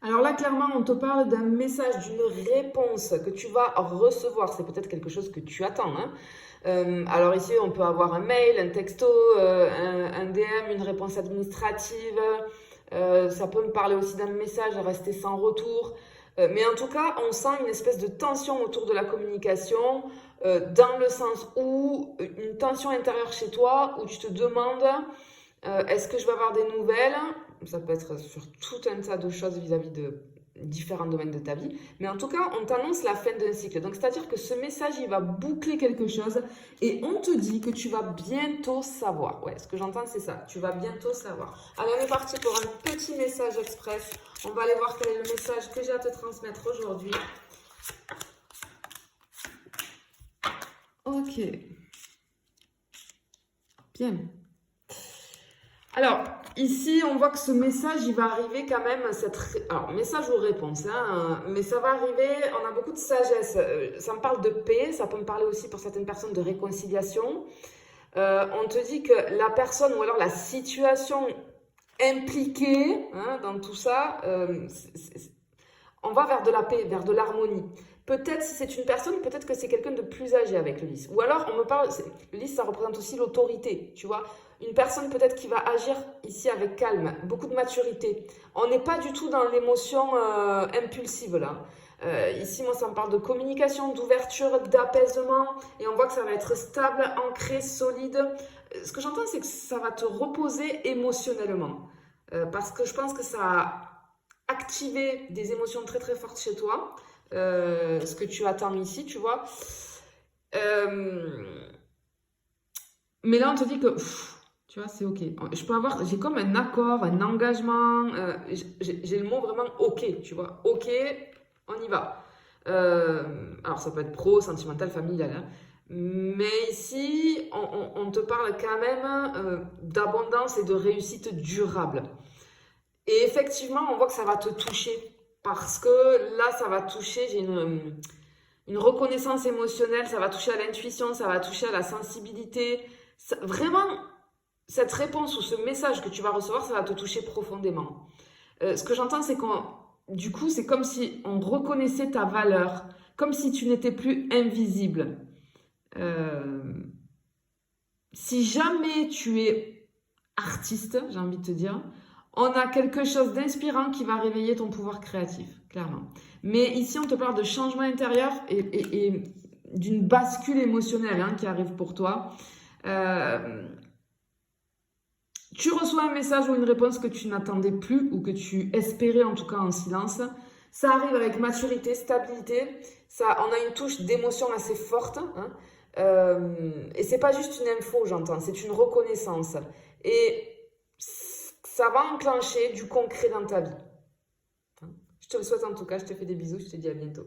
Alors là, clairement, on te parle d'un message, d'une réponse que tu vas recevoir. C'est peut-être quelque chose que tu attends, hein. Alors ici, on peut avoir un mail, un texto, un DM, une réponse administrative. Ça peut me parler aussi d'un message resté sans retour. Mais en tout cas, on sent une espèce de tension autour de la communication, dans le sens où une tension intérieure chez toi, où tu te demandes est-ce que je vais avoir des nouvelles? Ça peut être sur tout un tas de choses vis-à-vis de différents domaines de ta vie. Mais en tout cas, on t'annonce la fin d'un cycle. Donc, c'est-à-dire que ce message, il va boucler quelque chose et on te dit que tu vas bientôt savoir. Ouais, ce que j'entends, c'est ça. Tu vas bientôt savoir. Allez, on est parti pour un petit message express. On va aller voir quel est le message que j'ai à te transmettre aujourd'hui. Ok. Bien. Alors, ici, on voit que ce message, il va arriver quand même, alors, message ou réponse, hein, mais ça va arriver, on a beaucoup de sagesse. Ça me parle de paix, ça peut me parler aussi pour certaines personnes de réconciliation. On te dit que la personne ou alors la situation impliquée hein, dans tout ça, on va vers de la paix, vers de l'harmonie. Peut-être si c'est une personne, peut-être que c'est quelqu'un de plus âgé avec le lys. Ou alors, on me parle, le lys, ça représente aussi l'autorité, tu vois. Une personne peut-être qui va agir ici avec calme, beaucoup de maturité. On n'est pas du tout dans l'émotion impulsive là. Ici, moi, ça me parle de communication, d'ouverture, d'apaisement. Et on voit que ça va être stable, ancré, solide. Ce que j'entends, c'est que ça va te reposer émotionnellement. Parce que je pense que ça activer des émotions très très fortes chez toi, ce que tu attends ici, tu vois. Euh, mais là, on te dit que, tu vois, c'est ok. Je peux avoir, j'ai comme un accord, un engagement. J'ai le mot vraiment ok, tu vois. Ok, on y va. Alors, ça peut être pro, sentimental, familial. Hein. Mais ici, on te parle quand même d'abondance et de réussite durable. Et effectivement, on voit que ça va te toucher. Parce que là, ça va toucher, j'ai une reconnaissance émotionnelle, ça va toucher à l'intuition, ça va toucher à la sensibilité. Vraiment, cette réponse ou ce message que tu vas recevoir, ça va te toucher profondément. Ce que j'entends, c'est qu'on, du coup, c'est comme si on reconnaissait ta valeur, comme si tu n'étais plus invisible. Euh, Si jamais tu es artiste, j'ai envie de te dire, on a quelque chose d'inspirant qui va réveiller ton pouvoir créatif, clairement. Mais ici, on te parle de changement intérieur et d'une bascule émotionnelle hein, qui arrive pour toi. Euh, Tu reçois un message ou une réponse que tu n'attendais plus ou que tu espérais en tout cas en silence. Ça arrive avec maturité, stabilité. Ça, on a une touche d'émotion assez forte. Hein. Et c'est pas juste une info, j'entends, c'est une reconnaissance. Et ça va enclencher du concret dans ta vie. Je te le souhaite en tout cas, je te fais des bisous, je te dis à bientôt.